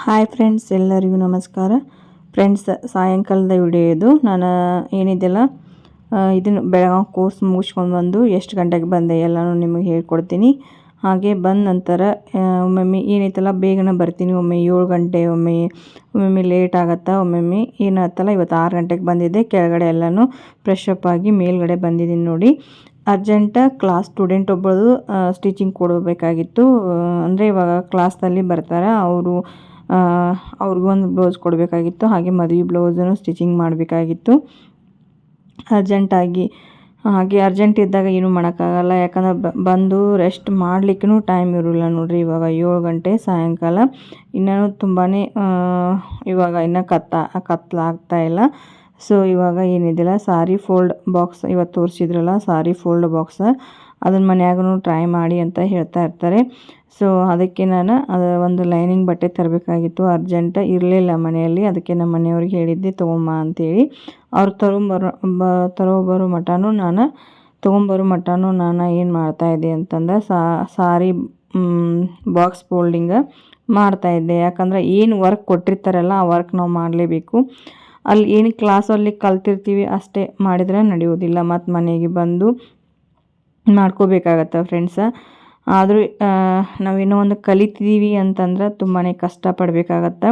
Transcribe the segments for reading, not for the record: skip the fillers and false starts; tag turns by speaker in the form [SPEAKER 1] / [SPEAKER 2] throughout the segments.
[SPEAKER 1] Hi friends, ಎಲ್ಲರಿಗೂ ನಮಸ್ಕಾರ. Friends, ಸಾಯಂಕಾಲದ ವಿಡಿಯೋ ಇದು. ನಾನು ಏನಿದೆಲ್ಲ ಇದನ್ನು ಬೆಳಗಾವಿ ಕೋರ್ಸ್ ಮುಗಿಸ್ಕೊಂಡು ಬಂದು ಎಷ್ಟು ಗಂಟೆಗೆ ಬಂದೆ ಎಲ್ಲನೂ ನಿಮಗೆ ಹೇಳ್ಕೊಡ್ತೀನಿ. ಹಾಗೆ ಬಂದ ನಂತರ ಒಮ್ಮೊಮ್ಮೆ ಏನೈತಲ್ಲ ಬೇಗನೆ ಬರ್ತೀನಿ. ಒಮ್ಮೆ 7 ಗಂಟೆ, ಒಮ್ಮೊಮ್ಮೆ ಲೇಟ್ ಆಗುತ್ತಾ. ಒಮ್ಮೊಮ್ಮೆ ಏನಾಗ್ತಲ್ಲ, ಇವತ್ತು 6 ಗಂಟೆಗೆ ಬಂದಿದ್ದೆ. ಕೆಳಗಡೆ ಎಲ್ಲನೂ ಫ್ರೆಶ್ ಅಪ್ ಆಗಿ ಮೇಲ್ಗಡೆ ಬಂದಿದ್ದೀನಿ ನೋಡಿ. ಅರ್ಜೆಂಟ ಕ್ಲಾಸ್ ಸ್ಟೂಡೆಂಟ್ ಒಬ್ಬಳು ಸ್ಟಿಚಿಂಗ್ ಕೊಡಬೇಕಾಗಿತ್ತು. ಅಂದರೆ ಇವಾಗ ಕ್ಲಾಸ್ನಲ್ಲಿ ಬರ್ತಾರೆ ಅವರು. ಅವ್ರಿಗೊಂದು ಬ್ಲೌಸ್ ಕೊಡಬೇಕಾಗಿತ್ತು. ಹಾಗೆ ಮದುವೆ ಬ್ಲೌಸನ್ನು ಸ್ಟಿಚಿಂಗ್ ಮಾಡಬೇಕಾಗಿತ್ತು ಅರ್ಜೆಂಟಾಗಿ. ಹಾಗೆ ಅರ್ಜೆಂಟ್ ಇದ್ದಾಗ ಏನೂ ಮಾಡೋಕ್ಕಾಗಲ್ಲ. ಯಾಕಂದ್ರೆ ಬಂದು ರೆಸ್ಟ್ ಮಾಡಲಿಕ್ಕೂ ಟೈಮ್ ಇರೋಲ್ಲ ನೋಡಿರಿ. ಇವಾಗ 7 ಗಂಟೆ ಸಾಯಂಕಾಲ. ಇನ್ನೂ ತುಂಬಾ ಇವಾಗ ಇನ್ನೂ ಕತ್ಲಾಗ್ತಾ ಇಲ್ಲ. ಸೊ ಇವಾಗ ಏನಿದೆಯಲ್ಲ ಸಾರಿ ಫೋಲ್ಡ್ ಬಾಕ್ಸ್ ಇವತ್ತು ತೋರಿಸಿದ್ರಲ್ಲ, ಸಾರಿ ಫೋಲ್ಡ್ ಬಾಕ್ಸ್ ಅದನ್ನು ಮನ್ಯಾಗೂ ಟ್ರೈ ಮಾಡಿ ಅಂತ ಹೇಳ್ತಾ ಇರ್ತಾರೆ. ಸೊ ಅದಕ್ಕೆ ನಾನು ಒಂದು ಲೈನಿಂಗ್ ಬಟ್ಟೆ ತರಬೇಕಾಗಿತ್ತು. ಅರ್ಜೆಂಟ್ ಇರಲಿಲ್ಲ ಮನೆಯಲ್ಲಿ. ಅದಕ್ಕೆ ನಮ್ಮ ಮನೆಯವ್ರಿಗೆ ಹೇಳಿದ್ದೆ ತೊಗೊಂಬ ಅಂತೇಳಿ. ಅವ್ರು ತರೋಬರೋ ಮಟನೂ ನಾನು ಏನು ಮಾಡ್ತಾಯಿದ್ದೆ ಅಂತಂದ್ರೆ ಸಾರಿ ಬಾಕ್ಸ್ ಫೋಲ್ಡಿಂಗ್ ಮಾಡ್ತಾಯಿದ್ದೆ. ಯಾಕಂದ್ರೆ ಏನು ವರ್ಕ್ ಕೊಟ್ಟಿರ್ತಾರಲ್ಲ ಆ ವರ್ಕ್ ನಾವು ಮಾಡಲೇಬೇಕು. ಅಲ್ಲಿ ಏನು ಕ್ಲಾಸಲ್ಲಿ ಕಲ್ತಿರ್ತೀವಿ ಅಷ್ಟೇ ಮಾಡಿದರೆ ನಡೆಯೋದಿಲ್ಲ. ಮತ್ತು ಮನೆಗೆ ಬಂದು ಮಾಡ್ಕೋಬೇಕಾಗತ್ತೆ ಫ್ರೆಂಡ್ಸ. ಆದರೂ ನಾವೇನೋ ಒಂದು ಕಲಿತಿದ್ದೀವಿ ಅಂತಂದ್ರೆ ತುಂಬಾ ಕಷ್ಟಪಡಬೇಕಾಗತ್ತೆ.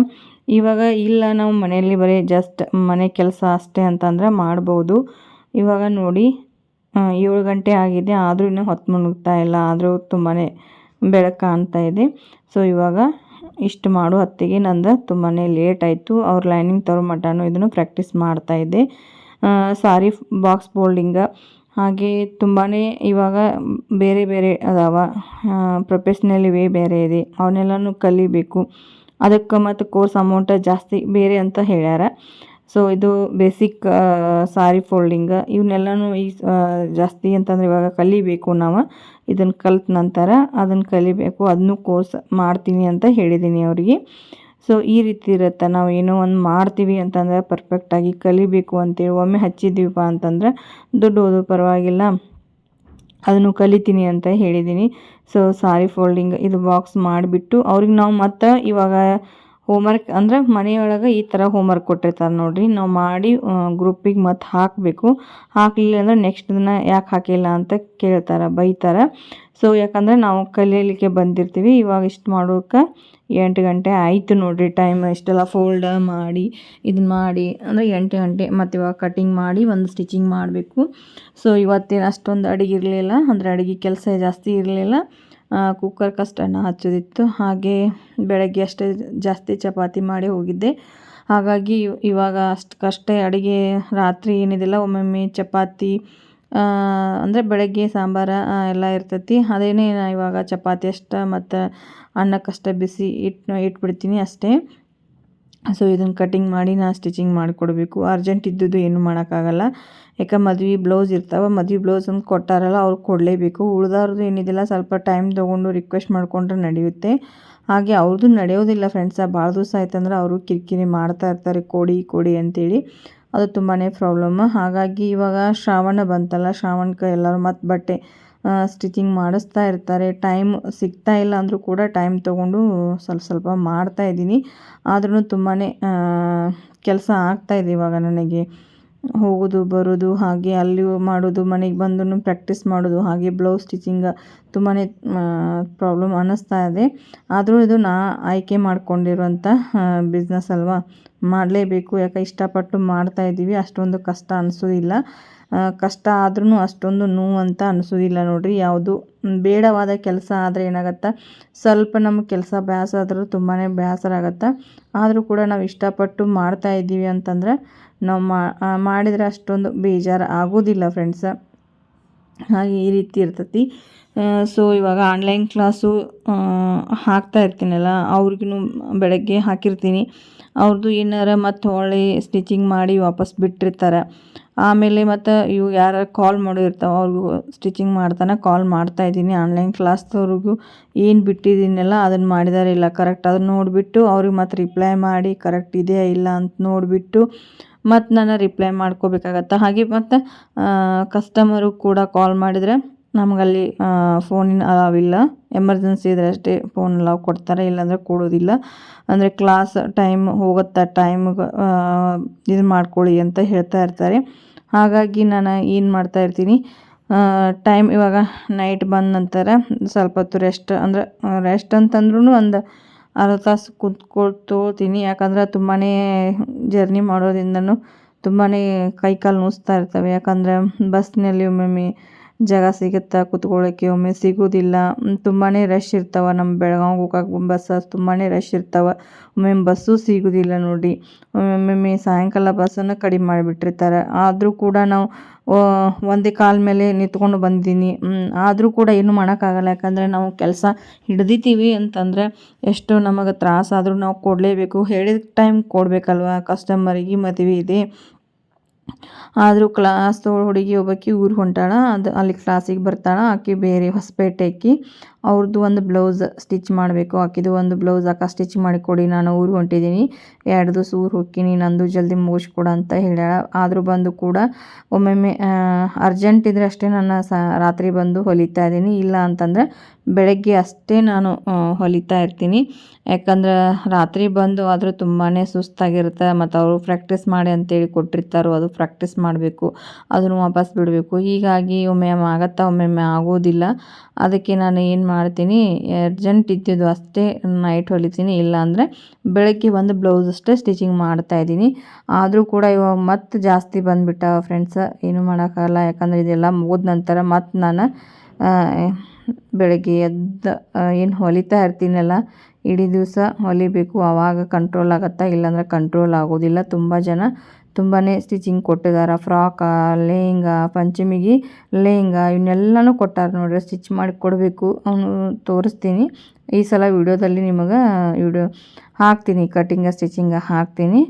[SPEAKER 1] ಇವಾಗ ಇಲ್ಲ, ನಾವು ಮನೆಯಲ್ಲಿ ಬರೀ ಜಸ್ಟ್ ಮನೆ ಕೆಲಸ ಅಷ್ಟೇ ಅಂತಂದ್ರೆ ಮಾಡ್ಬೋದು. ಇವಾಗ ನೋಡಿ 7 ಗಂಟೆ ಆಗಿದೆ, ಆದರೂ ಇನ್ನೂ ಹೊತ್ತು ಮುಳುಗ್ತಾ ಇಲ್ಲ. ಆದರೂ ತುಂಬಾ ಬೆಳಕು ಕಾಣ್ತಾ ಇದೆ. ಸೊ ಇವಾಗ ಇಷ್ಟು ಮಾಡೋ ಹೊತ್ತಿಗೆ ನಂದು ತುಂಬಾ ಲೇಟ್ ಆಯಿತು. ಅವ್ರು ಲೈನಿಂಗ್ ತರೋ ಮಟನೂ ಇದನ್ನು ಪ್ರಾಕ್ಟೀಸ್ ಮಾಡ್ತಾಯಿದ್ದೆ. ಸಾರಿ ಬಾಕ್ಸ್ ಫೋಲ್ಡಿಂಗ ಹಾಗೆ ತುಂಬಾ ಇವಾಗ ಬೇರೆ ಬೇರೆ ಅದಾವ. ಪ್ರೊಫೆಷ್ನಲ್ ವೇ ಬೇರೆ ಇದೆ, ಅವನ್ನೆಲ್ಲನೂ ಕಲಿಬೇಕು. ಅದಕ್ಕೆ ಮತ್ತು ಕೋರ್ಸ್ ಅಮೌಂಟ್ ಜಾಸ್ತಿ ಬೇರೆ ಅಂತ ಹೇಳ್ಯಾರ. ಸೊ ಇದು ಬೇಸಿಕ್ ಸಾರಿ ಫೋಲ್ಡಿಂಗ್ ಇವನ್ನೆಲ್ಲನೂ ಜಾಸ್ತಿ ಅಂತಂದರೆ ಇವಾಗ ಕಲಿಬೇಕು. ನಾವು ಇದನ್ನು ಕಲ್ತ ನಂತರ ಅದನ್ನು ಕಲಿಬೇಕು. ಅದನ್ನು ಕೋರ್ಸ್ ಮಾಡ್ತೀನಿ ಅಂತ ಹೇಳಿದ್ದೀನಿ ಅವರಿಗೆ. ಸೊ ಈ ರೀತಿ ಇರುತ್ತೆ. ನಾವು ಏನೋ ಒಂದು ಮಾಡ್ತೀವಿ ಅಂತಂದರೆ ಪರ್ಫೆಕ್ಟಾಗಿ ಕಲಿಬೇಕು ಅಂತೇಳಿ ಒಮ್ಮೆ ಹಚ್ಚಿದ್ದೀವಪ್ಪ ಅಂತಂದ್ರೆ ದುಡ್ಡು ಹೋದ್ರೂ ಪರವಾಗಿಲ್ಲ, ಅದನ್ನು ಕಲಿತೀನಿ ಅಂತ ಹೇಳಿದ್ದೀನಿ. ಸೊ ಸಾರಿ ಫೋಲ್ಡಿಂಗ್ ಇದು ಬಾಕ್ಸ್ ಮಾಡಿಬಿಟ್ಟು ಅವ್ರಿಗೆ ನಾವು ಮತ್ತು ಇವಾಗ ಹೋಮ್ವರ್ಕ್ ಅಂದರೆ ಮನೆಯೊಳಗೆ ಈ ಥರ ಹೋಮ್ವರ್ಕ್ ಕೊಟ್ಟಿರ್ತಾರೆ ನೋಡಿರಿ. ನಾವು ಮಾಡಿ ಗ್ರೂಪಿಗೆ ಮತ್ತು ಹಾಕಬೇಕು. ಹಾಕಲಿಲ್ಲ ಅಂದರೆ ನೆಕ್ಸ್ಟ್ ದಿನ ಯಾಕೆ ಹಾಕಿಲ್ಲ ಅಂತ ಕೇಳ್ತಾರೆ, ಬೈತಾರೆ. ಸೊ ಯಾಕಂದರೆ ನಾವು ಕಲಿಯಲಿಕ್ಕೆ ಬಂದಿರ್ತೀವಿ. ಇವಾಗ ಇಷ್ಟು ಮಾಡೋಕೆ 8 ಗಂಟೆ ಆಯಿತು ನೋಡಿರಿ ಟೈಮ್. ಇಷ್ಟೆಲ್ಲ ಫೋಲ್ಡ್ ಮಾಡಿ ಇದನ್ನ ಮಾಡಿ ಅಂದರೆ 8 ಗಂಟೆ. ಮತ್ತು ಇವಾಗ ಕಟಿಂಗ್ ಮಾಡಿ ಒಂದು ಸ್ಟಿಚಿಂಗ್ ಮಾಡಬೇಕು. ಸೊ ಇವತ್ತೇನು ಅಷ್ಟೊಂದು ಅಡುಗೆ ಇರಲಿಲ್ಲ, ಅಂದರೆ ಅಡುಗೆ ಕೆಲಸ ಜಾಸ್ತಿ ಇರಲಿಲ್ಲ. ಕುಕ್ಕರ್ ಕಷ್ಟನ ಹಚ್ಚೋದಿತ್ತು. ಹಾಗೆ ಬೆಳಗ್ಗೆ ಅಷ್ಟೇ ಜಾಸ್ತಿ ಚಪಾತಿ ಮಾಡಿ ಹೋಗಿದ್ದೆ. ಹಾಗಾಗಿ ಇವಾಗ ಅಷ್ಟೇ ಅಡುಗೆ. ರಾತ್ರಿ ಏನಿದೆಲ್ಲ ಒಮ್ಮೊಮ್ಮೆ ಚಪಾತಿ ಅಂದರೆ ಬೆಳಗ್ಗೆ ಸಾಂಬಾರು ಎಲ್ಲ ಇರ್ತೈತಿ. ಅದೇನೇ ಇವಾಗ ಚಪಾತಿ ಅಷ್ಟೇ ಮತ್ತು ಅನ್ನಕ್ಕಷ್ಟೇ ಬಿಸಿ ಇಟ್ಬಿಡ್ತೀನಿ ಅಷ್ಟೇ. ಸೊ ಇದನ್ನು ಕಟಿಂಗ್ ಮಾಡಿ ನಾನು ಸ್ಟಿಚಿಂಗ್ ಮಾಡಿಕೊಡ್ಬೇಕು. ಅರ್ಜೆಂಟ್ ಇದ್ದುದು ಏನೂ ಮಾಡೋಕ್ಕಾಗಲ್ಲ. ಯಾಕೆ ಮದುವೆ ಬ್ಲೌಸ್ ಇರ್ತಾವೆ. ಮದುವೆ ಬ್ಲೌಸ್ ಅಂತ ಕೊಟ್ಟಾರಲ್ಲ ಅವ್ರಿಗೆ ಕೊಡಲೇಬೇಕು. ಉಳ್ದವ್ರದ್ದು ಏನಿದೆಲ್ಲ ಸ್ವಲ್ಪ ಟೈಮ್ ತೊಗೊಂಡು ರಿಕ್ವೆಸ್ಟ್ ಮಾಡಿಕೊಂಡ್ರೆ ನಡೆಯುತ್ತೆ. ಹಾಗೆ ಅವ್ರದ್ದು ನಡೆಯೋದಿಲ್ಲ ಫ್ರೆಂಡ್ಸ. ಭಾಳ ದಿವಸ ಆಯ್ತಂದ್ರೆ ಅವರು ಕಿರಿಕಿರಿ ಮಾಡ್ತಾ ಇರ್ತಾರೆ, ಕೊಡಿ ಅಂತೇಳಿ. ಅದು ತುಂಬಾ ಪ್ರಾಬ್ಲಮ್. ಹಾಗಾಗಿ ಇವಾಗ ಶ್ರಾವಣ ಬಂತಲ್ಲ, ಶ್ರಾವಣಕ್ಕೆ ಎಲ್ಲರೂ ಮತ್ತು ಬಟ್ಟೆ ಸ್ಟಿಚಿಂಗ್ ಮಾಡಿಸ್ತಾ ಇರ್ತಾರೆ. ಟೈಮ್ ಸಿಗ್ತಾ ಇಲ್ಲ ಅಂದರೂ ಕೂಡ ಟೈಮ್ ತೊಗೊಂಡು ಸ್ವಲ್ಪ ಮಾಡ್ತಾಯಿದ್ದೀನಿ. ಆದ್ರೂ ತುಂಬಾ ಕೆಲಸ ಆಗ್ತಾಯಿದೆ ಇವಾಗ ನನಗೆ. ಹೋಗೋದು ಬರೋದು, ಹಾಗೆ ಅಲ್ಲಿ ಮಾಡೋದು, ಮನೆಗೆ ಬಂದು ಪ್ರಾಕ್ಟೀಸ್ ಮಾಡೋದು, ಹಾಗೆ ಬ್ಲೌಸ್ ಸ್ಟಿಚಿಂಗ್ ತುಂಬಾ ಪ್ರಾಬ್ಲಮ್ ಅನ್ನಿಸ್ತಾ ಇದೆ. ಆದರೂ ಇದು ಆಯ್ಕೆ ಮಾಡ್ಕೊಂಡಿರುವಂಥ ಬಿಸ್ನೆಸ್ ಅಲ್ವಾ, ಮಾಡಲೇಬೇಕು. ಯಾಕೆ ಇಷ್ಟಪಟ್ಟು ಮಾಡ್ತಾಯಿದ್ದೀವಿ. ಅಷ್ಟೊಂದು ಕಷ್ಟ ಅನಿಸೋದಿಲ್ಲ. ಕಷ್ಟ ಆದ್ರೂ ಅಷ್ಟೊಂದು ನೋವು ಅಂತ ಅನಿಸೋದಿಲ್ಲ ನೋಡಿರಿ. ಯಾವುದು ಬೇಡವಾದ ಕೆಲಸ ಆದರೆ ಏನಾಗತ್ತೆ, ಸ್ವಲ್ಪ ನಮ್ಮ ಕೆಲಸ ಬೇಸರ ಆದರೂ ತುಂಬಾ ಬೇಸರ ಆಗುತ್ತೆ. ಆದರೂ ಕೂಡ ನಾವು ಇಷ್ಟಪಟ್ಟು ಮಾಡ್ತಾಯಿದ್ದೀವಿ ಅಂತಂದ್ರೆ ನಾವು ಮಾಡಿದರೆ ಅಷ್ಟೊಂದು ಬೇಜಾರು ಆಗೋದಿಲ್ಲ ಫ್ರೆಂಡ್ಸ. ಹಾಗೆ ಈ ರೀತಿ ಇರ್ತೈತಿ. ಸೊ ಇವಾಗ ಆನ್ಲೈನ್ ಕ್ಲಾಸು ಹಾಕ್ತಾ ಇರ್ತೀನಲ್ಲ, ಅವ್ರಿಗೂ ಬೆಳಗ್ಗೆ ಹಾಕಿರ್ತೀನಿ. ಅವ್ರದ್ದು ಏನಾರ ಮತ್ತು ಹೊಳ್ಳಿ ಸ್ಟಿಚಿಂಗ್ ಮಾಡಿ ವಾಪಸ್ ಬಿಟ್ಟಿರ್ತಾರೆ. ಆಮೇಲೆ ಮತ್ತು ಇವು ಯಾರು ಕಾಲ್ ಮಾಡಿರ್ತಾವೆ ಅವ್ರಿಗೂ ಸ್ಟಿಚಿಂಗ್ ಕಾಲ್ ಮಾಡ್ತಾಯಿದ್ದೀನಿ. ಆನ್ಲೈನ್ ಕ್ಲಾಸ್ದವ್ರಿಗೂ ಏನು ಬಿಟ್ಟಿದ್ದೀನಲ್ಲ ಅದನ್ನು ಮಾಡಿದಾರೆ ಇಲ್ಲ ಕರೆಕ್ಟ್ ಅದನ್ನು ನೋಡಿಬಿಟ್ಟು ಅವ್ರಿಗೆ ಮತ್ತು ರಿಪ್ಲೈ ಮಾಡಿ ಕರೆಕ್ಟ್ ಇದೆಯಾ ಇಲ್ಲ ಅಂತ ನೋಡಿಬಿಟ್ಟು ಮತ್ತು ನಾನು ರಿಪ್ಲೈ ಮಾಡ್ಕೋಬೇಕಾಗತ್ತೆ. ಹಾಗೆ ಮತ್ತು ಕಸ್ಟಮರು ಕೂಡ ಕಾಲ್ ಮಾಡಿದರೆ ನಮಗಲ್ಲಿ ಫೋನಿನ ಅಲಾವಿಲ್ಲ. ಎಮರ್ಜೆನ್ಸಿ ಇದ್ರೆ ಅಷ್ಟೇ ಫೋನ್ ಅಲಾವ್ ಕೊಡ್ತಾರೆ, ಇಲ್ಲಾಂದರೆ ಕೊಡೋದಿಲ್ಲ. ಅಂದರೆ ಕ್ಲಾಸ್ ಟೈಮ್ ಹೋಗುತ್ತಾ ಟೈಮ್ಗೆ ಇದು ಮಾಡ್ಕೊಳ್ಳಿ ಅಂತ ಹೇಳ್ತಾ ಇರ್ತಾರೆ. ಹಾಗಾಗಿ ನಾನು ಏನು ಮಾಡ್ತಾ ಇರ್ತೀನಿ, ಟೈಮ್ ಇವಾಗ ನೈಟ್ ಬಂದ ನಂತರ ಸ್ವಲ್ಪ ಹೊತ್ತು ರೆಸ್ಟ್, ಅಂದರೆ ರೆಸ್ಟ್ ಅಂತಂದ್ರೂ ಒಂದು ಅರ್ಧ ತಾಸು ತೊಗೊಳ್ತೀನಿ. ಯಾಕಂದ್ರೆ ತುಂಬಾ ಜರ್ನಿ ಮಾಡೋದ್ರಿಂದನೂ ತುಂಬಾ ಕೈ ಕಾಲು ನುಸ್ತಾ ಇರ್ತವೆ. ಯಾಕಂದರೆ ಬಸ್ನಲ್ಲಿ ಒಮ್ಮೊಮ್ಮೆ ಜಾಗ ಸಿಗುತ್ತಾ ಕುತ್ಕೊಳ್ಳೋಕ್ಕೆ, ಒಮ್ಮೆ ಸಿಗೋದಿಲ್ಲ. ತುಂಬಾ ರಶ್ ಇರ್ತಾವೆ. ನಮ್ಮ ಬೆಳಗಾವಿಗೆ ಹೋಗೋಕೆ ಬಸ್ಸಸ್ ತುಂಬಾ ರಶ್ ಇರ್ತಾವೆ. ಒಮ್ಮೊಮ್ಮೆ ಬಸ್ಸು ಸಿಗೋದಿಲ್ಲ ನೋಡಿ. ಒಮ್ಮೊಮ್ಮೆ ಸಾಯಂಕಾಲ ಬಸ್ಸನ್ನು ಕಡಿಮೆ ಮಾಡಿಬಿಟ್ಟಿರ್ತಾರೆ. ಆದರೂ ಕೂಡ ನಾವು ಒಂದೇ ಕಾಲ ಮೇಲೆ ನಿಂತ್ಕೊಂಡು ಬಂದೀನಿ. ಆದರೂ ಕೂಡ ಏನೂ ಮಾಡೋಕ್ಕಾಗಲ್ಲ. ಯಾಕಂದರೆ ನಾವು ಕೆಲಸ ಹಿಡ್ದಿದ್ದೀವಿ ಅಂತಂದರೆ ಎಷ್ಟು ನಮಗೆ ತ್ರಾಸಾದರೂ ನಾವು ಕೊಡಲೇಬೇಕು. ಹೇಳಿದ ಟೈಮ್ ಕೊಡಬೇಕಲ್ವ, ಕಸ್ಟಮರಿಗೆ ಮದುವೆ ಇದೆ. ಆದರೂ ಕ್ಲಾಸ್ ಹುಡುಗಿ ಒಬ್ಬಾಕಿ ಊರಿಗೆ ಹೊಂಟಾಳ, ಅದು ಅಲ್ಲಿ ಕ್ಲಾಸಿಗೆ ಬರ್ತಾಳೆ. ಆಕೆ ಬೇರೆ ಹೊಸಪೇಟೆ ಆಕಿ, ಅವ್ರದ್ದು ಒಂದು ಬ್ಲೌಸ್ ಸ್ಟಿಚ್ ಮಾಡಬೇಕು. ಆಕಿದು ಒಂದು ಬ್ಲೌಸ್ ಅಕ್ಕ ಸ್ಟಿಚ್ ಮಾಡಿಕೊಡಿ, ನಾನು ಊರಿಗೆ ಹೊಂಟಿದ್ದೀನಿ, 2 ದಿವಸ ಊರಿಗೆ ಹೋಗ್ತೀನಿ, ನಂದು ಜಲ್ದಿ ಮುಗಿಸ್ಕೊಡು ಅಂತ ಹೇಳ್ಯಾಳ. ಆದರೂ ಬಂದು ಕೂಡ ಒಮ್ಮೊಮ್ಮೆ ಅರ್ಜೆಂಟ್ ಇದ್ರೆ ಅಷ್ಟೇ ನಾನು ರಾತ್ರಿ ಬಂದು ಹೊಲಿತಾ ಇದ್ದೀನಿ. ಇಲ್ಲ ಅಂತಂದರೆ ಬೆಳಗ್ಗೆ ಅಷ್ಟೇ ನಾನು ಹೊಲಿತಾ ಇರ್ತೀನಿ. ಯಾಕಂದ್ರೆ ರಾತ್ರಿ ಬಂದು ಆದರೂ ತುಂಬಾ ಸುಸ್ತಾಗಿರುತ್ತೆ. ಮತ್ತು ಅವರು ಪ್ರಾಕ್ಟೀಸ್ ಮಾಡಿ ಅಂತೇಳಿ ಕೊಟ್ಟಿರ್ತಾರೋ, ಅದು ಪ್ರಾಕ್ಟೀಸ್ ಮಾಡಬೇಕು, ಅದನ್ನು ವಾಪಸ್ ಬಿಡಬೇಕು. ಹೀಗಾಗಿ ಒಮ್ಮೊಮ್ಮೆ ಆಗುತ್ತಾ, ಒಮ್ಮೊಮ್ಮೆ ಆಗೋದಿಲ್ಲ. ಅದಕ್ಕೆ ನಾನು ಏನು ಮಾಡ್ತೀನಿ, ಅರ್ಜೆಂಟ್ ಇದ್ದಿದ್ದು ಅಷ್ಟೇ ನೈಟ್ ಹೊಲಿತೀನಿ. ಇಲ್ಲಾಂದರೆ ಬೆಳಗ್ಗೆ ಒಂದು ಬ್ಲೌಸ್ ಅಷ್ಟೇ ಸ್ಟಿಚಿಂಗ್ ಮಾಡ್ತಾಯಿದ್ದೀನಿ. ಆದರೂ ಕೂಡ ಇವಾಗ ಮತ್ತೆ ಜಾಸ್ತಿ ಬಂದುಬಿಟ್ಟ ಫ್ರೆಂಡ್ಸ್, ಏನೂ ಮಾಡೋಕ್ಕಾಗಲ್ಲ. ಯಾಕಂದರೆ ಇದೆಲ್ಲ ಮುಗಿದ ನಂತರ ಮತ್ತು ನಾನು ಬೆಳಗ್ಗೆ ಎದ್ದು ಏನು ಹೊಲಿತಾ ಇರ್ತೀನಲ್ಲ, ಇಡೀ ದಿವಸ ಹೊಲಿಬೇಕು. ಆವಾಗ ಕಂಟ್ರೋಲ್ ಆಗುತ್ತಾ, ಇಲ್ಲಾಂದ್ರೆ ಕಂಟ್ರೋಲ್ ಆಗೋದಿಲ್ಲ. ತುಂಬ ಜನ ತುಂಬಾ ಸ್ಟಿಚಿಂಗ್ ಕೊಟ್ಟಿದ್ದಾರೆ. ಫ್ರಾಕ, ಲೆಹಂಗಾ, ಪಂಚಮಿಗೆ ಲೆಹಂಗಾ ಇವನ್ನೆಲ್ಲನೂ ಕೊಟ್ಟಾರೆ ನೋಡ್ರಿ. ಸ್ಟಿಚ್ ಮಾಡಿ ಕೊಡಬೇಕು, ಅವನು ತೋರಿಸ್ತೀನಿ ಈ ಸಲ ವಿಡಿಯೋದಲ್ಲಿ. ನಿಮಗೆ ವಿಡಿಯೋ ಹಾಕ್ತೀನಿ, ಕಟಿಂಗ ಸ್ಟಿಚಿಂಗ ಹಾಕ್ತೀನಿ.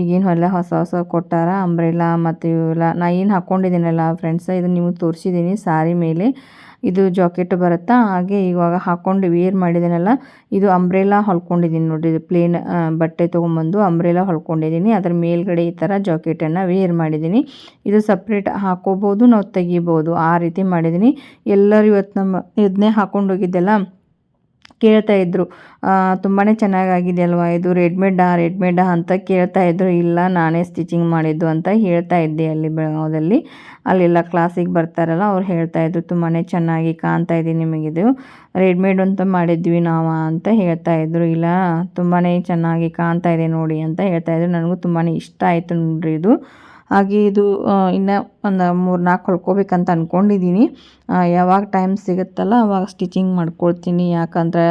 [SPEAKER 1] ಈಗೇನು ಎಲ್ಲ ಹೊಸ ಹೊಸ ಕೊಟ್ಟಾರ, ಅಂಬ್ರೆಲಾ ಮತ್ತು ಇವೆಲ್ಲ ನಾ ಏನು ಹಾಕ್ಕೊಂಡಿದ್ದೀನಲ್ಲ ಫ್ರೆಂಡ್ಸ, ಇದನ್ನು ನಿಮಗೆ ತೋರಿಸಿದ್ದೀನಿ. ಸಾರಿ ಮೇಲೆ ಇದು ಜಾಕೆಟ್ ಬರುತ್ತಾ, ಹಾಗೆ ಇವಾಗ ಹಾಕ್ಕೊಂಡು ವೇರ್ ಮಾಡಿದ್ದೀನಲ್ಲ, ಇದು ಅಂಬ್ರೆಲಾ ಹೊಲ್ಕೊಂಡಿದ್ದೀನಿ ನೋಡಿರಿ. ಇದು ಪ್ಲೇನ್ ಬಟ್ಟೆ ತೊಗೊಂಬಂದು ಅಂಬ್ರೆಲಾ ಹೊಲ್ಕೊಂಡಿದ್ದೀನಿ. ಅದರ ಮೇಲ್ಗಡೆ ಈ ಥರ ಜಾಕೆಟನ್ನು ವೇರ್ ಮಾಡಿದ್ದೀನಿ. ಇದು ಸಪ್ರೇಟ್ ಹಾಕೋಬೋದು, ನಾವು ತೆಗಿಬೋದು, ಆ ರೀತಿ ಮಾಡಿದ್ದೀನಿ. ಎಲ್ಲರೂ ಇವತ್ತು ಇದನ್ನೇ ಹಾಕ್ಕೊಂಡು ಹೋಗಿದ್ದೆಲ್ಲ ಕೇಳ್ತಾಯಿದ್ರು, ತುಂಬಾ ಚೆನ್ನಾಗಾಗಿದೆ ಅಲ್ವಾ ಇದು, ರೆಡ್ಮೇಡಾ ಅಂತ ಕೇಳ್ತಾಯಿದ್ರು. ಇಲ್ಲ, ನಾನೇ ಸ್ಟಿಚಿಂಗ್ ಮಾಡಿದ್ದು ಅಂತ ಹೇಳ್ತಾ ಇದ್ದೆ. ಅಲ್ಲಿ ಬೆಳಗಾವದಲ್ಲಿ ಅಲ್ಲೆಲ್ಲ ಕ್ಲಾಸಿಗೆ ಬರ್ತಾರಲ್ಲ, ಅವ್ರು ಹೇಳ್ತಾಯಿದ್ರು ತುಂಬಾ ಚೆನ್ನಾಗಿ ಕಾಣ್ತಾ ಇದೆ, ನಿಮಗಿದು ರೆಡ್ಮೇಡ್ ಅಂತ ಮಾಡಿದ್ವಿ ನಾವು ಅಂತ ಹೇಳ್ತಾಯಿದ್ರು. ಇಲ್ಲ, ತುಂಬಾ ಚೆನ್ನಾಗಿ ಕಾಣ್ತಾ ಇದೆ ನೋಡಿ ಅಂತ ಹೇಳ್ತಾಯಿದ್ರು. ನನಗೂ ತುಂಬಾ ಇಷ್ಟ ಆಯಿತು ನೋಡ್ರಿ ಇದು. ಹಾಗೆ ಇದು ಇನ್ನು ಒಂದು 3-4 ಹೊಲ್ಕೋಬೇಕಂತ ಅಂದ್ಕೊಂಡಿದ್ದೀನಿ. ಯಾವಾಗ ಟೈಮ್ ಸಿಗುತ್ತಲ್ಲ ಅವಾಗ ಸ್ಟಿಚಿಂಗ್ ಮಾಡ್ಕೊಳ್ತೀನಿ. ಯಾಕಂದ್ರೆ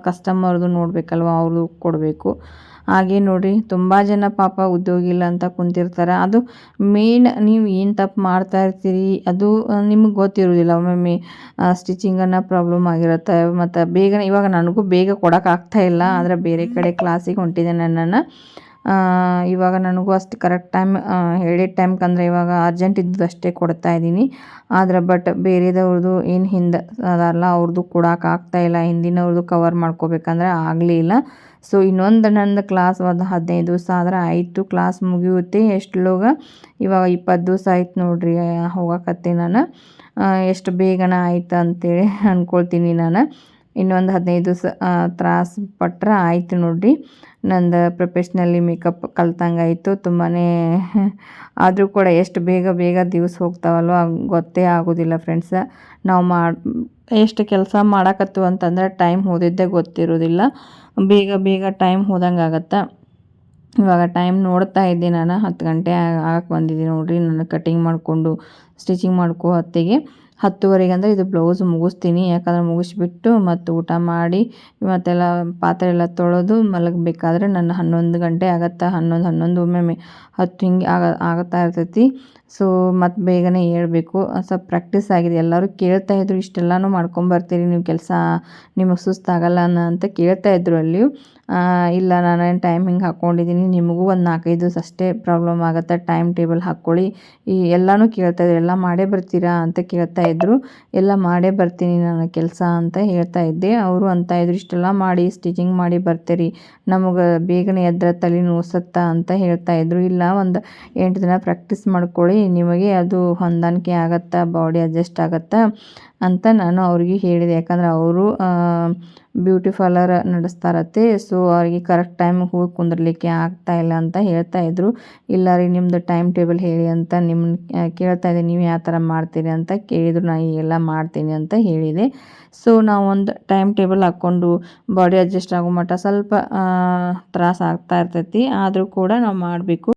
[SPEAKER 1] ಕಸ್ಟಮರ್ದು ನೋಡಬೇಕಲ್ವ, ಅವ್ರದ್ದು ಕೊಡಬೇಕು. ಹಾಗೆ ನೋಡಿರಿ, ತುಂಬ ಜನ ಪಾಪ ಉದ್ಯೋಗ ಇಲ್ಲ ಅಂತ ಕುಂತಿರ್ತಾರೆ. ಅದು ಮೇನ್ ನೀವು ಏನು ತಪ್ಪು ಮಾಡ್ತಾ ಇರ್ತೀರಿ ಅದು ನಿಮಗೆ ಗೊತ್ತಿರೋದಿಲ್ಲ. ಒಮ್ಮೊಮ್ಮೆ ಸ್ಟಿಚಿಂಗನ್ನು ಪ್ರಾಬ್ಲಮ್ ಆಗಿರುತ್ತೆ. ಮತ್ತು ಬೇಗನೆ ಇವಾಗ ನನಗೂ ಬೇಗ ಕೊಡೋಕ್ಕಾಗ್ತಾಯಿಲ್ಲ, ಆದರೆ ಬೇರೆ ಕಡೆ ಕ್ಲಾಸಿಗೆ ಹೊಂಟಿದೆ ನನ್ನನ್ನು. ಇವಾಗ ನನಗೂ ಅಷ್ಟು ಕರೆಕ್ಟ್ ಟೈಮ್ ಹೇಳಿದ ಟೈಮ್ಗೆ, ಇವಾಗ ಅರ್ಜೆಂಟ್ ಇದ್ದದ್ದು ಅಷ್ಟೇ ಕೊಡ್ತಾಯಿದ್ದೀನಿ. ಆದರೆ ಬಟ್ ಬೇರೆದವ್ರದ್ದು ಏನು ಹಿಂದೆ ಅದಲ್ಲ, ಅವ್ರದ್ದು ಕೊಡೋಕ್ಕಾಗ್ತಾಯಿಲ್ಲ. ಹಿಂದಿನವ್ರದ್ದು ಕವರ್ ಮಾಡ್ಕೋಬೇಕಂದ್ರೆ ಆಗಲಿಲ್ಲ. ಸೊ ಇನ್ನೊಂದು ನಂದು ಕ್ಲಾಸ್ ಒಂದು 15 ದಿವಸ ಆದರೆ ಆಯಿತು, ಕ್ಲಾಸ್ ಮುಗಿಯುತ್ತೆ. ಎಷ್ಟಲೋಗ ಇವಾಗ 20 ದಿವಸ ಆಯ್ತು ನೋಡ್ರಿ ಹೋಗಕತ್ತಿ ನಾನು. ಎಷ್ಟು ಬೇಗನೆ ಆಯ್ತು ಅಂತೇಳಿ ಅಂದ್ಕೊಳ್ತೀನಿ ನಾನು. ಇನ್ನೊಂದು 15 ದಿವಸ ತ್ರಾಸ ಪಟ್ರೆ ಆಯಿತು ನೋಡಿರಿ. ನಂದು ಪ್ರೊಫೆಷ್ನಲಿ ಮೇಕಪ್ ಕಲ್ತಂಗಾಯಿತು ತುಂಬಾ. ಆದರೂ ಕೂಡ ಎಷ್ಟು ಬೇಗ ದಿವಸ ಹೋಗ್ತಾವಲ್ವ ಗೊತ್ತೇ ಆಗೋದಿಲ್ಲ ಫ್ರೆಂಡ್ಸ. ನಾವು ಎಷ್ಟು ಕೆಲಸ ಮಾಡಕತ್ತು ಅಂತಂದರೆ ಟೈಮ್ ಹೋದಿದ್ದೇ ಗೊತ್ತಿರೋದಿಲ್ಲ. ಬೇಗ ಟೈಮ್ ಹೋದಂಗೆ ಆಗುತ್ತೆ. ಇವಾಗ ಟೈಮ್ ನೋಡ್ತಾ ಇದ್ದೆ ನಾನು, 10 ಗಂಟೆ ಆಗಕ್ಕೆ ಬಂದಿದ್ದೀನಿ ನೋಡಿರಿ. ನಾನು ಕಟಿಂಗ್ ಮಾಡಿಕೊಂಡು ಸ್ಟಿಚಿಂಗ್ ಮಾಡ್ಕೋ ಹೊತ್ತಿಗೆ 10:30 ಅಂದರೆ ಇದು ಬ್ಲೌಸ್ ಮುಗಿಸ್ತೀನಿ. ಯಾಕಂದ್ರೆ ಮುಗಿಸ್ಬಿಟ್ಟು ಮತ್ತು ಊಟ ಮಾಡಿ ಮತ್ತೆಲ್ಲ ಪಾತ್ರೆ ಎಲ್ಲ ತೊಳೆದು ಮಲಗಬೇಕಾದ್ರೆ ನನ್ನ 11 ಗಂಟೆ ಆಗುತ್ತೆ. 11 ಒಮ್ಮೊಮ್ಮೆ 10 ಹಿಂಗೆ ಆಗುತ್ತಾ ಇರ್ತೈತಿ. ಸೊ ಮತ್ತು ಬೇಗನೆ ಹೇಳ್ಬೇಕು. ಸ್ವಲ್ಪ ಪ್ರಾಕ್ಟೀಸ್ ಆಗಿದೆ. ಎಲ್ಲರೂ ಕೇಳ್ತಾಯಿದ್ರು, ಇಷ್ಟೆಲ್ಲನೂ ಮಾಡ್ಕೊಂಬರ್ತೀರಿ ನೀವು ಕೆಲಸ, ನಿಮಗೆ ಸುಸ್ತಾಗಲ್ಲ ಅಂತ ಕೇಳ್ತಾಯಿದ್ರು ಅಲ್ಲಿ. ಇಲ್ಲ, ನಾನೇನು ಟೈಮ್ ಹಿಂಗೆ ಹಾಕ್ಕೊಂಡಿದ್ದೀನಿ, ನಿಮಗೂ ಒಂದು 4-5 ದಿವಸ ಅಷ್ಟೇ ಪ್ರಾಬ್ಲಮ್ ಆಗುತ್ತೆ, ಟೈಮ್ ಟೇಬಲ್ ಹಾಕ್ಕೊಳ್ಳಿ. ಎಲ್ಲನೂ ಕೇಳ್ತಾಯಿದ್ರು, ಎಲ್ಲ ಮಾಡೇ ಬರ್ತೀರಾ ಅಂತ ಕೇಳ್ತಾಯಿದ್ರು. ಎಲ್ಲ ಮಾಡೇ ಬರ್ತೀನಿ ನಾನು ಕೆಲಸ ಅಂತ ಹೇಳ್ತಾ ಇದ್ದೆ. ಅವರು ಅಂತಾಯಿದ್ರು, ಇಷ್ಟೆಲ್ಲ ಮಾಡಿ ಸ್ಟಿಚಿಂಗ್ ಮಾಡಿ ಬರ್ತೀರಿ, ನಮಗೆ ಬೇಗನೆ ಎದ್ರೆ ತಲೆ ನೋಸತ್ತಾ ಅಂತ ಹೇಳ್ತಾಯಿದ್ರು. ಇಲ್ಲ, ಒಂದು 8 ದಿನ ಪ್ರಾಕ್ಟೀಸ್ ಮಾಡ್ಕೊಳ್ಳಿ, ನಿಮಗೆ ಅದು ಹೊಂದಾಣಿಕೆ ಆಗುತ್ತಾ, ಬಾಡಿ ಅಡ್ಜಸ್ಟ್ ಆಗುತ್ತಾ, ಅಂತ ನಾನು ಅವ್ರಿಗೆ ಹೇಳಿದೆ. ಯಾಕಂದ್ರೆ ಅವರು ಬ್ಯೂಟಿ ಪಾರ್ಲರ್ ನಡೆಸ್ತಾರತ್ತೆ. ಸೊ ಅವ್ರಿಗೆ ಕರೆಕ್ಟ್ ಟೈಮಿಗೆ ಹೋಗಿ ಕುಂದಿರ್ಲಿಕ್ಕೆ ಆಗ್ತಾ ಇಲ್ಲ ಅಂತ ಹೇಳ್ತಾ ಇದ್ರು. ಇಲ್ಲ ರೀ ನಿಮ್ಮದು ಟೈಮ್ ಟೇಬಲ್ ಹೇಳಿ ಅಂತ ನಿಮ್ಮನ್ನ ಕೇಳ್ತಾ ಇದ್ದೀನಿ, ನೀವು ಯಾವ ಥರ ಮಾಡ್ತೀರಿ ಅಂತ ಕೇಳಿದ್ರು. ನಾನು ಎಲ್ಲ ಮಾಡ್ತೀನಿ ಅಂತ ಹೇಳಿದೆ. ಸೊ ನಾವು ಒಂದು ಟೈಮ್ ಟೇಬಲ್ ಹಾಕ್ಕೊಂಡು ಬಾಡಿ ಅಡ್ಜಸ್ಟ್ ಆಗೋ ಮಟ್ಟ ಸ್ವಲ್ಪ ತ್ರಾಸ ಆಗ್ತಾ ಇರ್ತೈತಿ, ಆದರೂ ಕೂಡ ನಾವು ಮಾಡಬೇಕು.